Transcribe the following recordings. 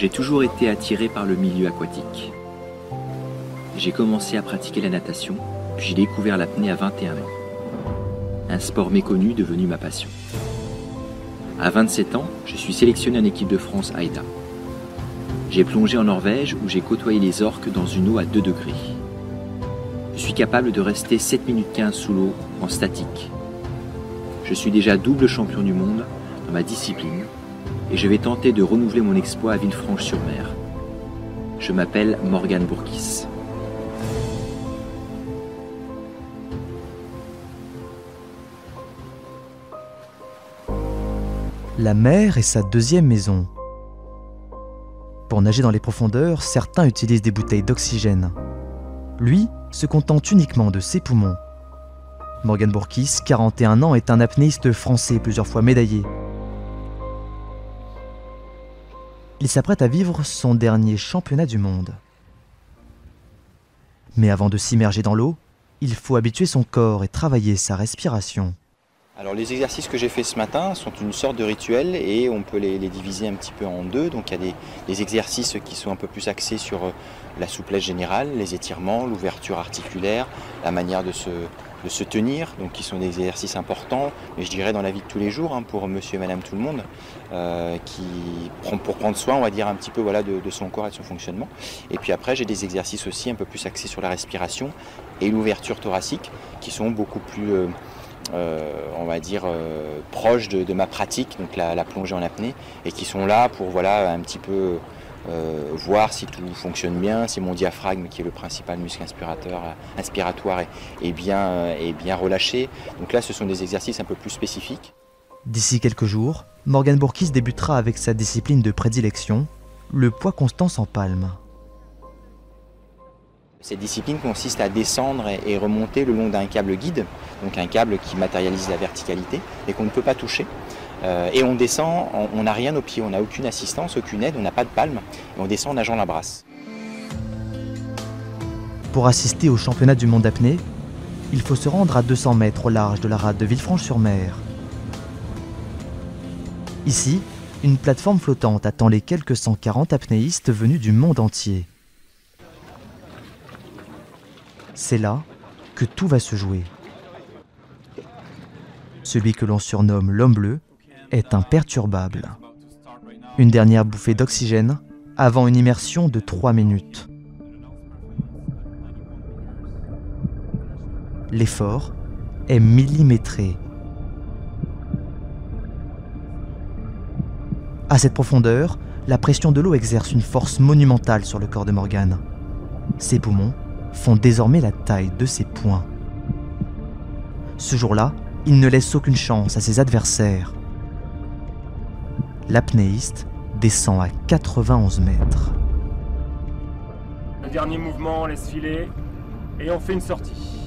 J'ai toujours été attiré par le milieu aquatique. J'ai commencé à pratiquer la natation, puis j'ai découvert l'apnée à 21 ans. Un sport méconnu devenu ma passion. À 27 ans, je suis sélectionné en équipe de France AIDA. J'ai plongé en Norvège où j'ai côtoyé les orques dans une eau à 2 degrés. Je suis capable de rester 7 minutes 15 sous l'eau en statique. Je suis déjà double champion du monde dans ma discipline et je vais tenter de renouveler mon exploit à Villefranche-sur-Mer. Je m'appelle Morgan Bourkis. La mer est sa deuxième maison. Pour nager dans les profondeurs, certains utilisent des bouteilles d'oxygène. Lui se contente uniquement de ses poumons. Morgan Bourkis, 41 ans, est un apnéiste français plusieurs fois médaillé. Il s'apprête à vivre son dernier championnat du monde. Mais avant de s'immerger dans l'eau, il faut habituer son corps et travailler sa respiration. Alors les exercices que j'ai fait ce matin sont une sorte de rituel et on peut les diviser un petit peu en deux. Donc il y a des exercices qui sont un peu plus axés sur la souplesse générale, les étirements, l'ouverture articulaire, la manière de se tenir, donc qui sont des exercices importants, mais je dirais dans la vie de tous les jours, pour monsieur et madame tout le monde, pour prendre soin, on va dire un petit peu voilà, de son corps et de son fonctionnement. Et puis après j'ai des exercices aussi un peu plus axés sur la respiration et l'ouverture thoracique, qui sont beaucoup plus on va dire proches de ma pratique, donc la plongée en apnée, et qui sont là pour voilà un petit peu voir si tout fonctionne bien, si mon diaphragme, qui est le principal muscle inspiratoire, est bien relâché. Donc là, ce sont des exercices un peu plus spécifiques. D'ici quelques jours, Morgan Bourkis débutera avec sa discipline de prédilection, le poids constant sans palme. Cette discipline consiste à descendre et remonter le long d'un câble guide, donc un câble qui matérialise la verticalité et qu'on ne peut pas toucher. Et on descend, on n'a rien aux pieds, on n'a aucune assistance, aucune aide, on n'a pas de palme, et on descend en nageant la brasse. Pour assister au championnat du monde d'apnée, il faut se rendre à 200 mètres au large de la rade de Villefranche-sur-Mer. Ici, une plateforme flottante attend les quelques 140 apnéistes venus du monde entier. C'est là que tout va se jouer. Celui que l'on surnomme l'homme bleu est imperturbable. Une dernière bouffée d'oxygène avant une immersion de 3 minutes. L'effort est millimétré. À cette profondeur, la pression de l'eau exerce une force monumentale sur le corps de Morgan. Ses poumons font désormais la taille de ses poings. Ce jour-là, il ne laisse aucune chance à ses adversaires. L'apnéiste descend à 91 mètres. Le dernier mouvement, on laisse filer et on fait une sortie.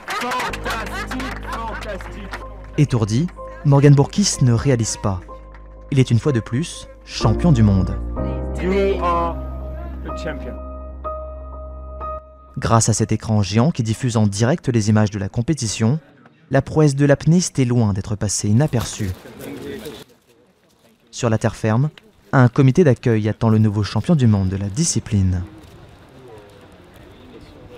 Fantastique, fantastique. Étourdi, Morgan Bourkis ne réalise pas. Il est une fois de plus champion du monde. You are the champion. Grâce à cet écran géant qui diffuse en direct les images de la compétition, la prouesse de l'apnéiste est loin d'être passée inaperçue. Sur la terre ferme, un comité d'accueil attend le nouveau champion du monde de la discipline.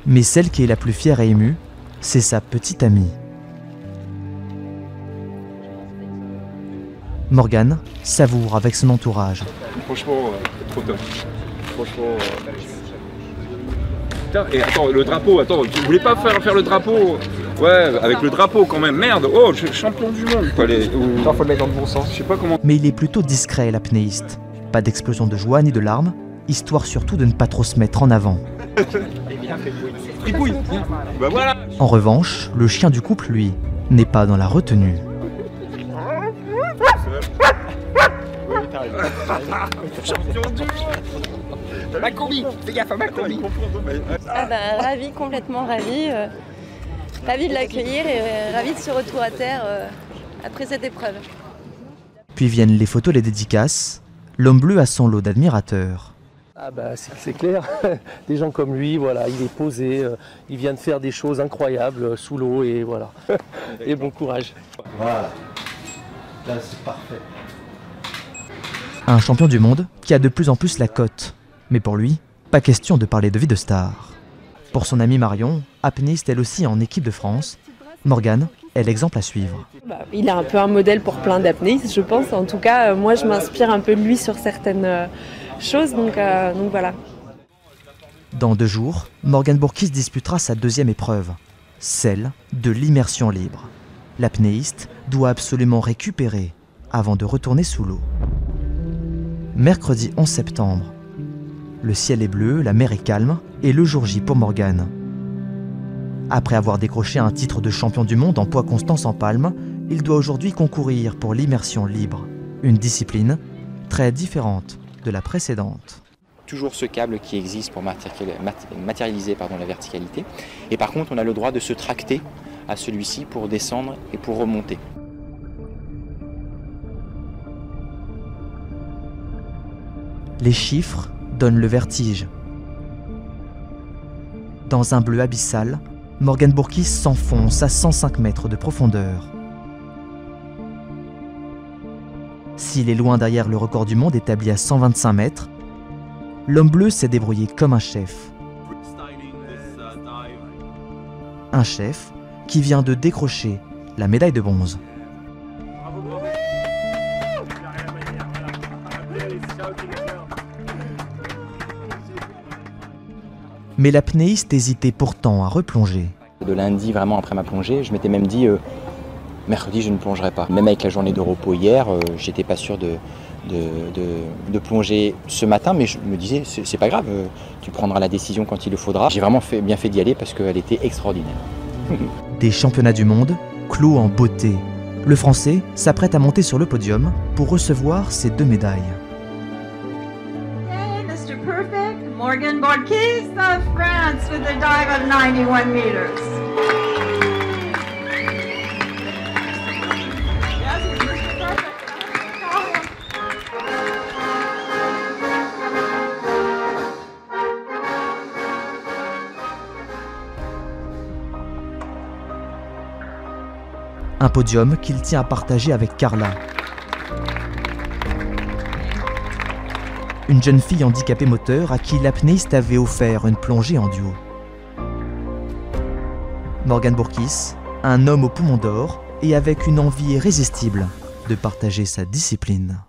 Mais celle qui est la plus fière et émue, c'est sa petite amie. Morgan savoure avec son entourage. Franchement, trop top. Franchement. Putain, et attends, le drapeau, attends, tu voulais pas faire le drapeau? Ouais, avec le drapeau quand même, merde. Oh, je suis champion du monde. Faut le mettre dans le bon sens, je sais pas comment. Mais il est plutôt discret, l'apnéiste. Pas d'explosion de joie ni de larmes, histoire surtout de ne pas trop se mettre en avant. Fripouille. Bah voilà. En revanche, le chien du couple, lui, n'est pas dans la retenue. Champion du monde. Ma combi, fais gaffe à ma combi. Ah bah, ravi, complètement ravi. Ravi de l'accueillir et ravi de ce retour à terre après cette épreuve. Puis viennent les photos, les dédicaces. L'homme bleu a son lot d'admirateurs. Ah bah c'est clair, des gens comme lui, voilà, il est posé, il vient de faire des choses incroyables sous l'eau et voilà. Et bon courage. Voilà, là c'est parfait. Un champion du monde qui a de plus en plus la cote. Mais pour lui, pas question de parler de vie de star. Pour son amie Marion, apnéiste elle aussi en équipe de France, Morgane est l'exemple à suivre. Il est un peu un modèle pour plein d'apnéistes, je pense. En tout cas, moi, je m'inspire un peu de lui sur certaines choses, donc voilà. Dans 2 jours, Morgane Bourkis disputera sa 2e épreuve, celle de l'immersion libre. L'apnéiste doit absolument récupérer avant de retourner sous l'eau. Mercredi 11 septembre. Le ciel est bleu, la mer est calme et le jour J pour Morgane. Après avoir décroché un titre de champion du monde en poids constant sans palme, il doit aujourd'hui concourir pour l'immersion libre, une discipline très différente de la précédente. Toujours ce câble qui existe pour matérialiser la verticalité. Et par contre, on a le droit de se tracter à celui-ci pour descendre et pour remonter. Les chiffres donnent le vertige. Dans un bleu abyssal, Morgane Bourkis s'enfonce à 105 mètres de profondeur. S'il est loin derrière le record du monde établi à 125 mètres, l'homme bleu s'est débrouillé comme un chef. Un chef qui vient de décrocher la médaille de bronze. Mais l'apnéiste hésitait pourtant à replonger. De lundi, vraiment après ma plongée, je m'étais même dit mercredi je ne plongerai pas. Même avec la journée de repos hier, j'étais pas sûr de plonger ce matin, mais je me disais c'est pas grave, tu prendras la décision quand il le faudra. J'ai vraiment bien fait d'y aller parce qu'elle était extraordinaire. Des championnats du monde, clos en beauté. Le Français s'apprête à monter sur le podium pour recevoir ses 2 médailles. Morgane Bourkis of France with a dive of 91 meters. Un podium qu'il tient à partager avec Carla. Une jeune fille handicapée moteur à qui l'apnéiste avait offert une plongée en duo. Morgane Bourkis, un homme au poumon d'or et avec une envie irrésistible de partager sa discipline.